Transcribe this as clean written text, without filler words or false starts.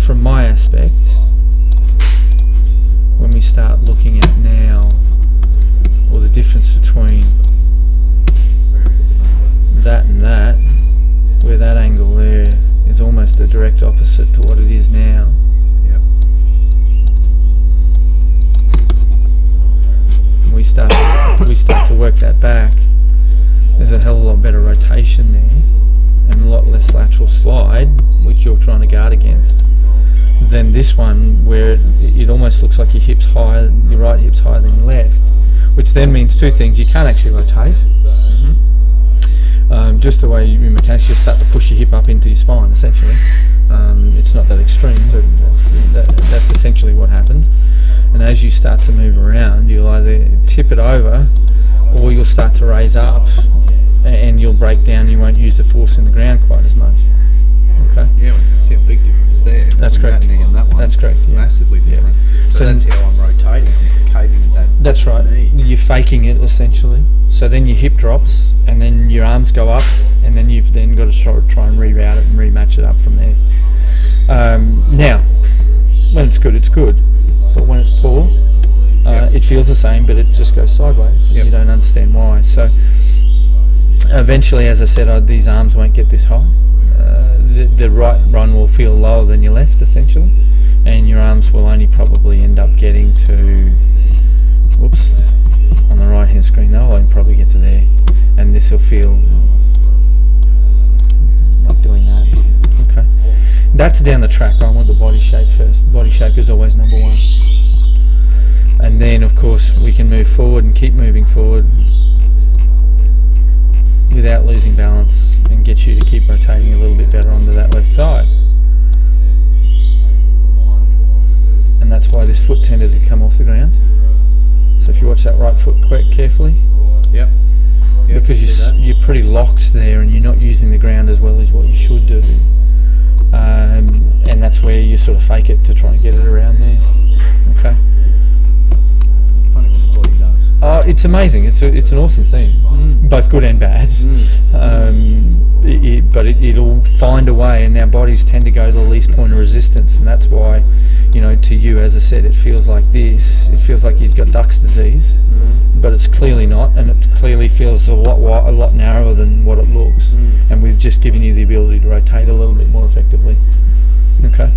from my aspect, when we start looking at now, or the difference between that and that, where that angle there is almost a direct opposite to what it is now. Yep. We start to work that back. There's a hell of a lot better rotation there, and a lot less lateral slide, which you're trying to guard against, than this one where it almost looks like your hips higher, your right hip's higher than your left, which then means two things: you can't actually rotate. Just the way in mechanics, you start to push your hip up into your spine, essentially. It's not that extreme, but that's essentially what happens. And as you start to move around, you'll either tip it over, or you'll start to raise up, and you'll break down. You won't use the force in the ground quite as much. Okay. Yeah, we can see a big difference there. That's correct. And that one. That's correct. Yeah. Massively different. Yeah. So that's how I'm rotating. I'm caving at that. That's right. knee. You're faking it essentially. So then your hip drops, and then your arms go up, and then you've then got to try and reroute it and rematch it up from there. Now, when it's good, it's good. But when it's poor, it feels the same, but it just goes sideways. Yep. You don't understand why. So eventually, as I said, these arms won't get this high. The right run will feel lower than your left, essentially, and your arms will only probably end up getting to, whoops, on the right hand screen, they'll only probably get to there, and this will feel like doing that. Okay, that's down the track. I want the body shape first. The body shape is always number one, and then of course we can move forward and keep moving forward without losing balance, and get you to keep rotating a little bit better onto that left side. And that's why this foot tended to come off the ground. So if you watch that right foot quite carefully, Yep. because you're pretty locked there, and you're not using the ground as well as what you should do. And that's where you sort of fake it to try and get it around there. Okay. Funny what the body does. Oh, it's amazing. It's an awesome thing, both good and bad. But it'll find a way, and our bodies tend to go to the least point of resistance, and that's why, to you, as I said, it feels like this. It feels like you've got Duck's disease, but it's clearly not, and it clearly feels a lot narrower than what it looks. And we've just given you the ability to rotate a little bit more effectively. Okay.